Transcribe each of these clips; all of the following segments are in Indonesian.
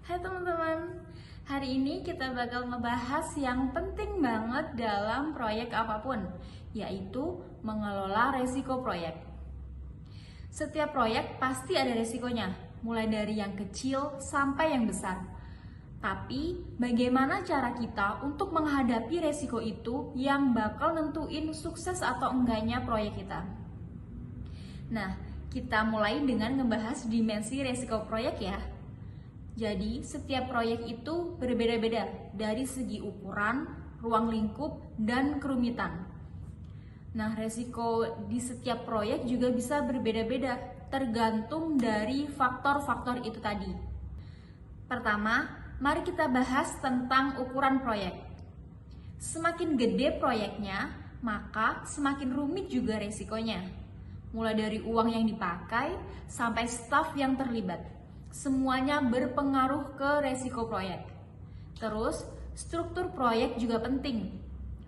Hai teman-teman, hari ini kita bakal ngebahas yang penting banget dalam proyek apapun, yaitu mengelola resiko proyek. Setiap proyek pasti ada resikonya, mulai dari yang kecil sampai yang besar. Tapi bagaimana cara kita untuk menghadapi resiko itu yang bakal nentuin sukses atau enggaknya proyek kita? Nah, kita mulai dengan ngebahas dimensi resiko proyek ya. Jadi, setiap proyek itu berbeda-beda dari segi ukuran, ruang lingkup, dan kerumitan. Nah, resiko di setiap proyek juga bisa berbeda-beda, tergantung dari faktor-faktor itu tadi. Pertama, mari kita bahas tentang ukuran proyek. Semakin gede proyeknya, maka semakin rumit juga resikonya. Mulai dari uang yang dipakai, sampai staf yang terlibat. Semuanya berpengaruh ke resiko proyek. Terus, struktur proyek juga penting.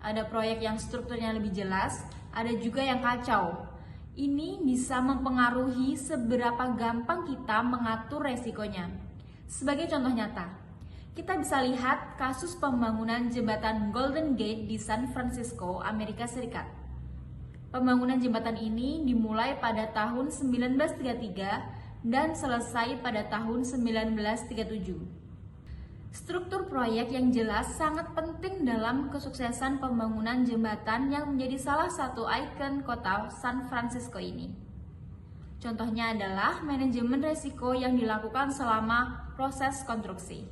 Ada proyek yang strukturnya lebih jelas, ada juga yang kacau. Ini bisa mempengaruhi seberapa gampang kita mengatur resikonya. Sebagai contoh nyata, kita bisa lihat kasus pembangunan jembatan Golden Gate di San Francisco, Amerika Serikat. Pembangunan jembatan ini dimulai pada tahun 1933 dan selesai pada tahun 1937. Struktur proyek yang jelas sangat penting dalam kesuksesan pembangunan jembatan yang menjadi salah satu ikon kota San Francisco ini. Contohnya adalah manajemen risiko yang dilakukan selama proses konstruksi.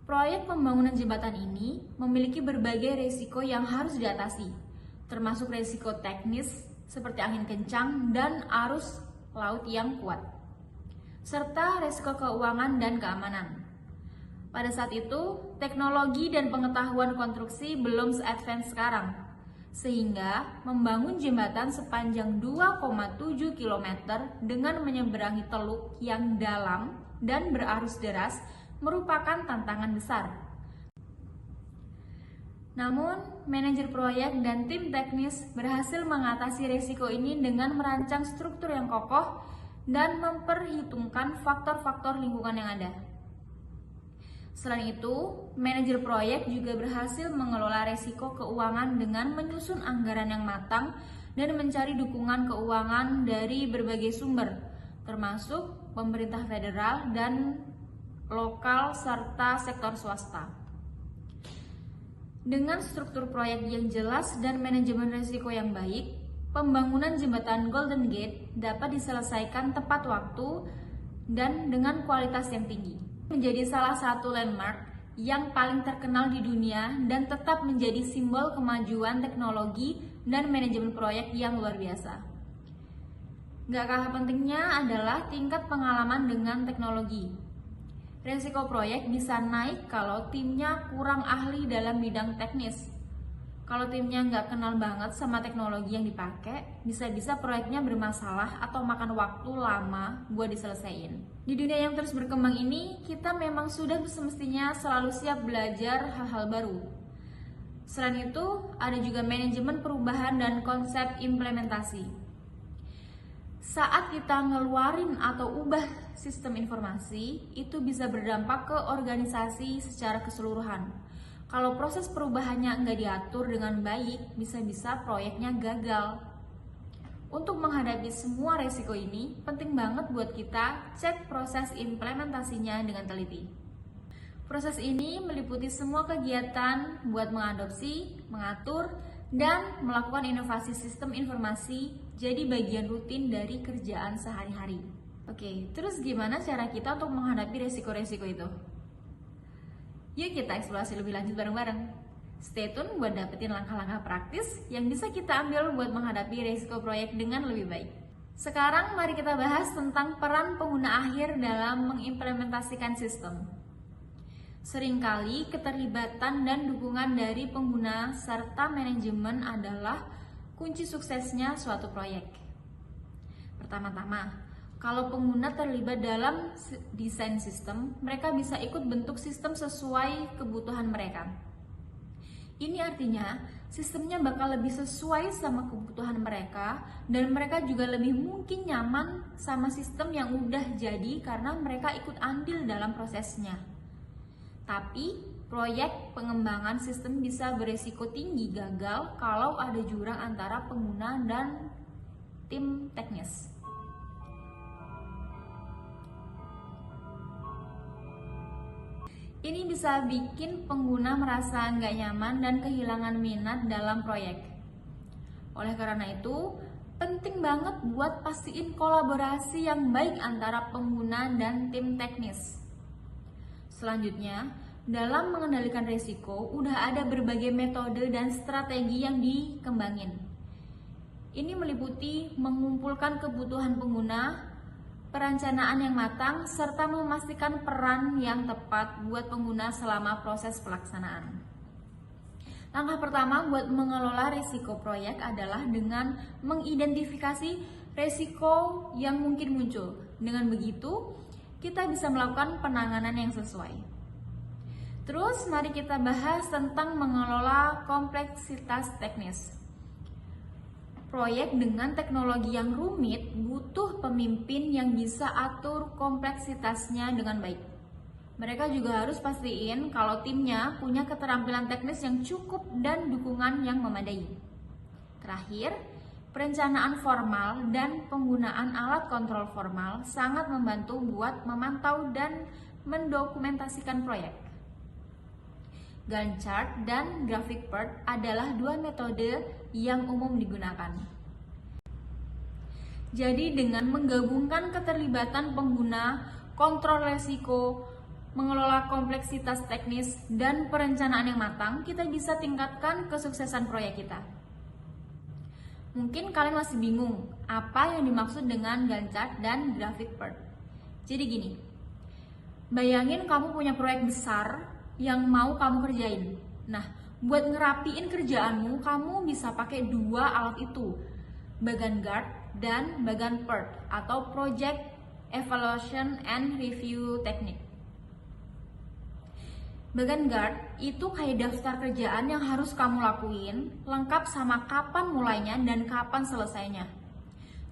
Proyek pembangunan jembatan ini memiliki berbagai risiko yang harus diatasi, termasuk risiko teknis seperti angin kencang dan arus laut yang kuat, serta risiko keuangan dan keamanan. Pada saat itu, teknologi dan pengetahuan konstruksi belum se-advance sekarang, sehingga membangun jembatan sepanjang 2,7 km dengan menyeberangi teluk yang dalam dan berarus deras merupakan tantangan besar. Namun, manajer proyek dan tim teknis berhasil mengatasi risiko ini dengan merancang struktur yang kokoh dan memperhitungkan faktor-faktor lingkungan yang ada. Selain itu, manajer proyek juga berhasil mengelola risiko keuangan dengan menyusun anggaran yang matang dan mencari dukungan keuangan dari berbagai sumber, termasuk pemerintah federal dan lokal serta sektor swasta. Dengan struktur proyek yang jelas dan manajemen risiko yang baik, pembangunan jembatan Golden Gate dapat diselesaikan tepat waktu dan dengan kualitas yang tinggi. Menjadi salah satu landmark yang paling terkenal di dunia dan tetap menjadi simbol kemajuan teknologi dan manajemen proyek yang luar biasa. Gak kalah pentingnya adalah tingkat pengalaman dengan teknologi. Risiko proyek bisa naik kalau timnya kurang ahli dalam bidang teknis. Kalau timnya nggak kenal banget sama teknologi yang dipakai, bisa-bisa proyeknya bermasalah atau makan waktu lama buat diselesaikan. Di dunia yang terus berkembang ini, kita memang sudah semestinya selalu siap belajar hal-hal baru. Selain itu, ada juga manajemen perubahan dan konsep implementasi. Saat kita ngeluarin atau ubah sistem informasi, itu bisa berdampak ke organisasi secara keseluruhan. Kalau proses perubahannya nggak diatur dengan baik, bisa-bisa proyeknya gagal. Untuk menghadapi semua resiko ini, penting banget buat kita cek proses implementasinya dengan teliti. Proses ini meliputi semua kegiatan buat mengadopsi, mengatur, dan melakukan inovasi sistem informasi jadi bagian rutin dari kerjaan sehari-hari. Oke, terus gimana cara kita untuk menghadapi resiko-resiko itu? Yuk kita eksplorasi lebih lanjut bareng-bareng. Stay tune buat dapetin langkah-langkah praktis yang bisa kita ambil buat menghadapi resiko proyek dengan lebih baik. Sekarang mari kita bahas tentang peran pengguna akhir dalam mengimplementasikan sistem. Seringkali keterlibatan dan dukungan dari pengguna serta manajemen adalah kunci suksesnya suatu proyek. Pertama-tama, kalau pengguna terlibat dalam desain sistem, mereka bisa ikut bentuk sistem sesuai kebutuhan mereka. Ini artinya sistemnya bakal lebih sesuai sama kebutuhan mereka dan mereka juga lebih mungkin nyaman sama sistem yang udah jadi karena mereka ikut andil dalam prosesnya. Tapi proyek pengembangan sistem bisa beresiko tinggi gagal kalau ada jurang antara pengguna dan tim teknis. Ini bisa bikin pengguna merasa nggak nyaman dan kehilangan minat dalam proyek. Oleh karena itu, penting banget buat pastiin kolaborasi yang baik antara pengguna dan tim teknis. Selanjutnya, dalam mengendalikan risiko, udah ada berbagai metode dan strategi yang dikembangin. Ini meliputi mengumpulkan kebutuhan pengguna, perencanaan yang matang, serta memastikan peran yang tepat buat pengguna selama proses pelaksanaan. Langkah pertama buat mengelola risiko proyek adalah dengan mengidentifikasi risiko yang mungkin muncul. Dengan begitu, kita bisa melakukan penanganan yang sesuai. Terus, mari kita bahas tentang mengelola kompleksitas teknis. Proyek dengan teknologi yang rumit butuh pemimpin yang bisa atur kompleksitasnya dengan baik. Mereka juga harus pastiin kalau timnya punya keterampilan teknis yang cukup dan dukungan yang memadai. Terakhir, perencanaan formal dan penggunaan alat kontrol formal sangat membantu buat memantau dan mendokumentasikan proyek. Gantt chart dan graphic path adalah dua metode yang umum digunakan. Jadi dengan menggabungkan keterlibatan pengguna, kontrol risiko, mengelola kompleksitas teknis, dan perencanaan yang matang, kita bisa tingkatkan kesuksesan proyek kita. Mungkin kalian masih bingung apa yang dimaksud dengan Gantt chart dan graphic path. Jadi gini, bayangin kamu punya proyek besar yang mau kamu kerjain. Nah, buat ngerapiin kerjaanmu, kamu bisa pakai dua alat itu, bagan Gantt dan bagan path atau Project Evaluation and Review Technique. Bagan Gantt itu kayak daftar kerjaan yang harus kamu lakuin, lengkap sama kapan mulainya dan kapan selesainya.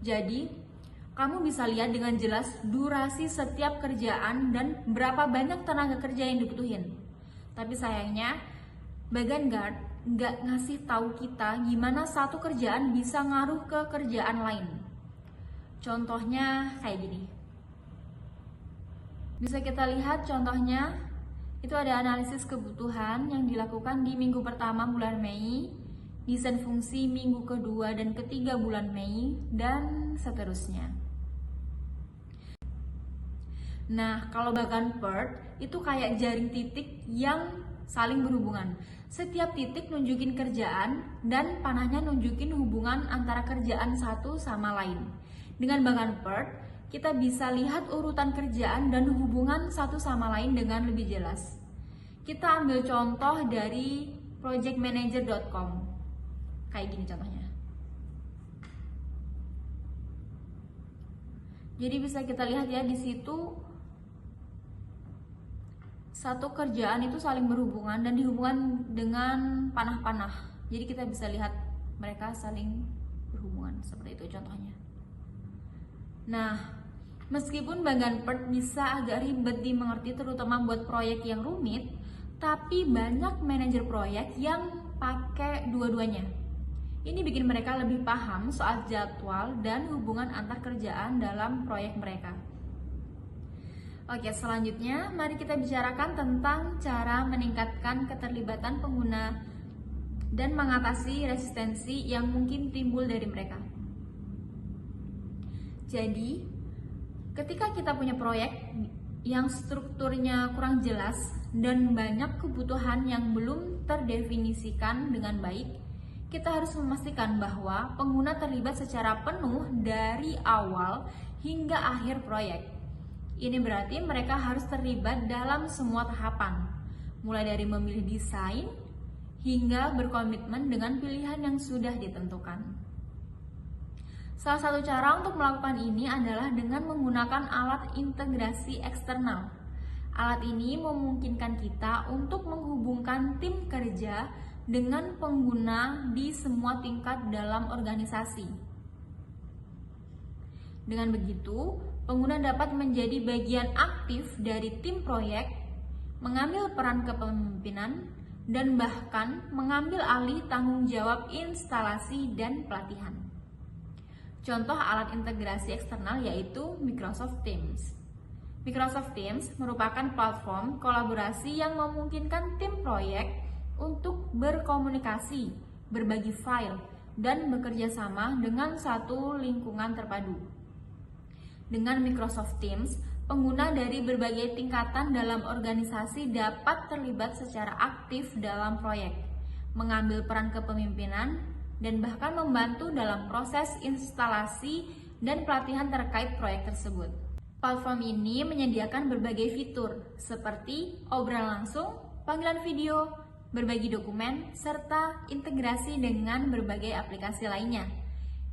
Jadi, kamu bisa lihat dengan jelas durasi setiap kerjaan dan berapa banyak tenaga kerja yang dibutuhin. Tapi sayangnya, bagan Gantt nggak ngasih tahu kita gimana satu kerjaan bisa ngaruh ke kerjaan lain. Contohnya kayak gini. Bisa kita lihat contohnya, itu ada analisis kebutuhan yang dilakukan di minggu pertama bulan Mei, desain fungsi minggu kedua dan ketiga bulan Mei, dan seterusnya. Nah, kalau bagan path itu kayak jaring titik yang saling berhubungan. Setiap titik nunjukin kerjaan dan panahnya nunjukin hubungan antara kerjaan satu sama lain. Dengan bagan path, kita bisa lihat urutan kerjaan dan hubungan satu sama lain dengan lebih jelas. Kita ambil contoh dari projectmanager.com. Kayak gini contohnya. Jadi bisa kita lihat ya di situ satu kerjaan itu saling berhubungan dan dihubungkan dengan panah-panah. Jadi kita bisa lihat mereka saling berhubungan seperti itu contohnya. Nah, meskipun bagan path bisa agak ribet dimengerti terutama buat proyek yang rumit, tapi banyak manajer proyek yang pakai dua-duanya. Ini bikin mereka lebih paham soal jadwal dan hubungan antar kerjaan dalam proyek mereka. Oke, selanjutnya mari kita bicarakan tentang cara meningkatkan keterlibatan pengguna dan mengatasi resistensi yang mungkin timbul dari mereka. Jadi, ketika kita punya proyek yang strukturnya kurang jelas dan banyak kebutuhan yang belum terdefinisikan dengan baik, kita harus memastikan bahwa pengguna terlibat secara penuh dari awal hingga akhir proyek. Ini berarti mereka harus terlibat dalam semua tahapan, mulai dari memilih desain hingga berkomitmen dengan pilihan yang sudah ditentukan. Salah satu cara untuk melakukan ini adalah dengan menggunakan alat integrasi eksternal. Alat ini memungkinkan kita untuk menghubungkan tim kerja dengan pengguna di semua tingkat dalam organisasi. Dengan begitu, pengguna dapat menjadi bagian aktif dari tim proyek, mengambil peran kepemimpinan, dan bahkan mengambil alih tanggung jawab instalasi dan pelatihan. Contoh alat integrasi eksternal yaitu Microsoft Teams. Microsoft Teams merupakan platform kolaborasi yang memungkinkan tim proyek untuk berkomunikasi, berbagi file, dan bekerja sama dengan satu lingkungan terpadu. Dengan Microsoft Teams, pengguna dari berbagai tingkatan dalam organisasi dapat terlibat secara aktif dalam proyek, mengambil peran kepemimpinan, dan bahkan membantu dalam proses instalasi dan pelatihan terkait proyek tersebut. Platform ini menyediakan berbagai fitur seperti obrolan langsung, panggilan video, berbagi dokumen, serta integrasi dengan berbagai aplikasi lainnya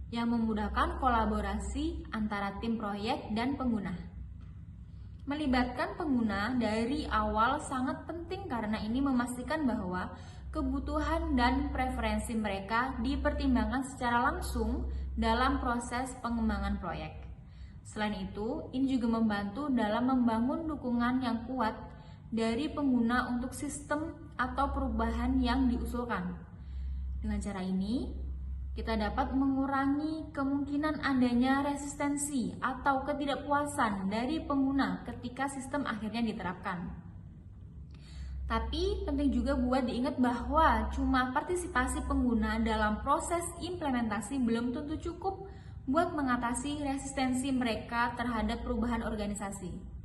yang memudahkan kolaborasi antara tim proyek dan pengguna. Melibatkan pengguna dari awal sangat penting karena ini memastikan bahwa kebutuhan dan preferensi mereka dipertimbangkan secara langsung dalam proses pengembangan proyek. Selain itu, ini juga membantu dalam membangun dukungan yang kuat dari pengguna untuk sistem atau perubahan yang diusulkan. Dengan cara ini, kita dapat mengurangi kemungkinan adanya resistensi atau ketidakpuasan dari pengguna ketika sistem akhirnya diterapkan. Tapi penting juga buat diingat bahwa cuma partisipasi pengguna dalam proses implementasi belum tentu cukup buat mengatasi resistensi mereka terhadap perubahan organisasi.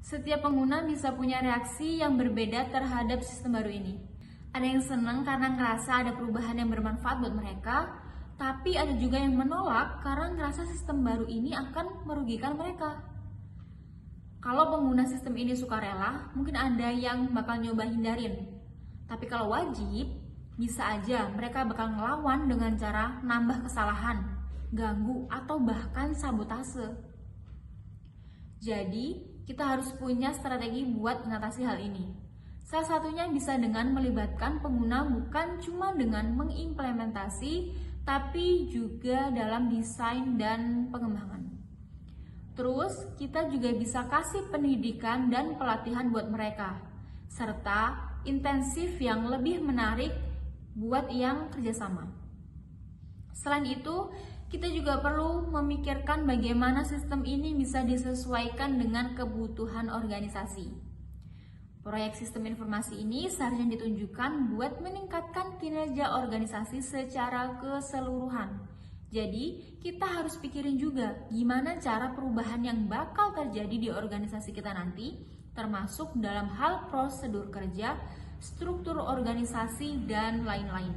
Setiap pengguna bisa punya reaksi yang berbeda terhadap sistem baru ini. Ada yang senang karena ngerasa ada perubahan yang bermanfaat buat mereka, tapi ada juga yang menolak karena ngerasa sistem baru ini akan merugikan mereka. Kalau pengguna sistem ini sukarela, mungkin ada yang bakal nyoba hindarin. Tapi kalau wajib, bisa aja mereka bakal ngelawan dengan cara nambah kesalahan, ganggu, atau bahkan sabotase. Jadi, kita harus punya strategi buat mengatasi hal ini. Salah satunya bisa dengan melibatkan pengguna bukan cuma dengan mengimplementasi, tapi juga dalam desain dan pengembangan. Terus, kita juga bisa kasih pendidikan dan pelatihan buat mereka, serta intensif yang lebih menarik buat yang kerjasama. Selain itu, kita juga perlu memikirkan bagaimana sistem ini bisa disesuaikan dengan kebutuhan organisasi. Proyek sistem informasi ini seharusnya ditunjukkan buat meningkatkan kinerja organisasi secara keseluruhan. Jadi, kita harus pikirin juga gimana cara perubahan yang bakal terjadi di organisasi kita nanti, termasuk dalam hal prosedur kerja, struktur organisasi, dan lain-lain.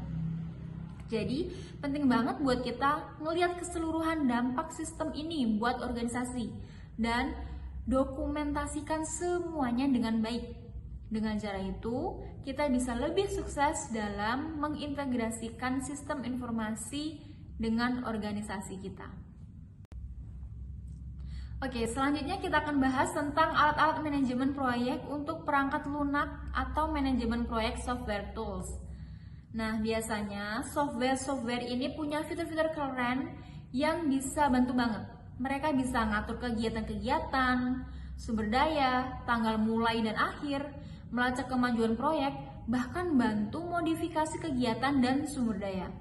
Jadi, penting banget buat kita ngelihat keseluruhan dampak sistem ini buat organisasi dan dokumentasikan semuanya dengan baik. Dengan cara itu, kita bisa lebih sukses dalam mengintegrasikan sistem informasi dengan organisasi kita. Oke, selanjutnya kita akan bahas tentang alat-alat manajemen proyek untuk perangkat lunak atau manajemen proyek software tools. Nah, biasanya software ini punya fitur-fitur keren yang bisa bantu banget. Mereka bisa ngatur kegiatan-kegiatan, sumber daya, tanggal mulai dan akhir, melacak kemajuan proyek, bahkan bantu modifikasi kegiatan dan sumber daya.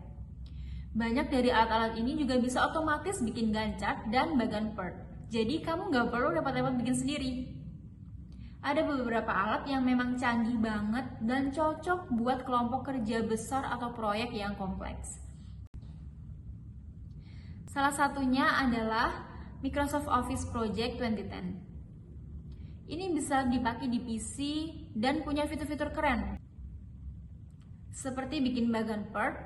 Banyak dari alat-alat ini juga bisa otomatis bikin Gantt chart dan bagan PERT. Jadi kamu nggak perlu repot-repot bikin sendiri. Ada beberapa alat yang memang canggih banget dan cocok buat kelompok kerja besar atau proyek yang kompleks. Salah satunya adalah Microsoft Office Project 2010. Ini bisa dipakai di PC dan punya fitur-fitur keren. Seperti bikin bagan PERT,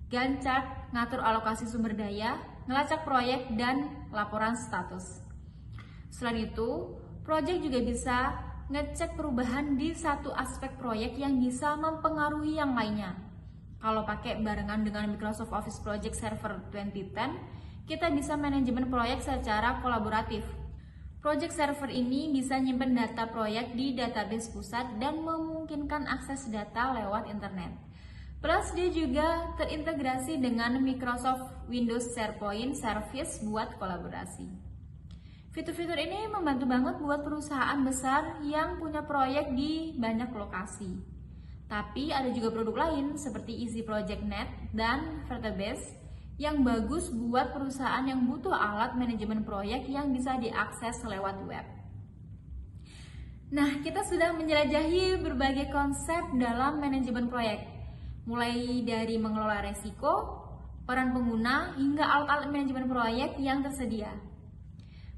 Gantt chart, ngatur alokasi sumber daya, ngelacak proyek, dan laporan status. Selain itu, project juga bisa ngecek perubahan di satu aspek proyek yang bisa mempengaruhi yang lainnya. Kalau pakai barengan dengan Microsoft Office Project Server 2010, kita bisa manajemen proyek secara kolaboratif. Project server ini bisa nyimpen data proyek di database pusat dan memungkinkan akses data lewat internet. Plus dia juga terintegrasi dengan Microsoft Windows SharePoint Service buat kolaborasi. Fitur-fitur ini membantu banget buat perusahaan besar yang punya proyek di banyak lokasi. Tapi ada juga produk lain seperti Easy Project Net dan Vertebase yang bagus buat perusahaan yang butuh alat manajemen proyek yang bisa diakses lewat web. Nah, kita sudah menjelajahi berbagai konsep dalam manajemen proyek, mulai dari mengelola resiko, peran pengguna, hingga alat-alat manajemen proyek yang tersedia.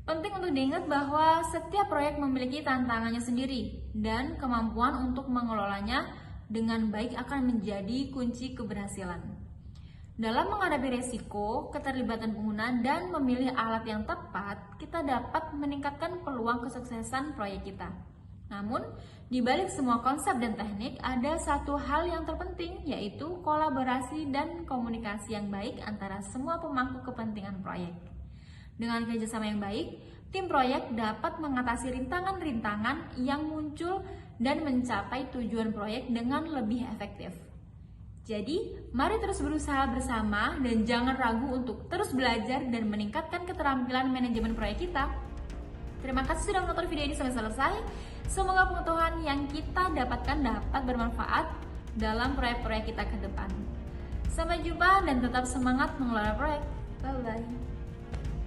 Penting untuk diingat bahwa setiap proyek memiliki tantangannya sendiri dan kemampuan untuk mengelolanya dengan baik akan menjadi kunci keberhasilan. Dalam menghadapi resiko, keterlibatan pengguna, dan memilih alat yang tepat, kita dapat meningkatkan peluang kesuksesan proyek kita. Namun, di balik semua konsep dan teknik, ada satu hal yang terpenting, yaitu kolaborasi dan komunikasi yang baik antara semua pemangku kepentingan proyek. Dengan kerjasama yang baik, tim proyek dapat mengatasi rintangan-rintangan yang muncul dan mencapai tujuan proyek dengan lebih efektif. Jadi, mari terus berusaha bersama dan jangan ragu untuk terus belajar dan meningkatkan keterampilan manajemen proyek kita. Terima kasih sudah menonton video ini sampai selesai. Semoga pengetahuan yang kita dapatkan dapat bermanfaat dalam proyek-proyek kita ke depan. Sampai jumpa dan tetap semangat mengelola proyek. Bye-bye.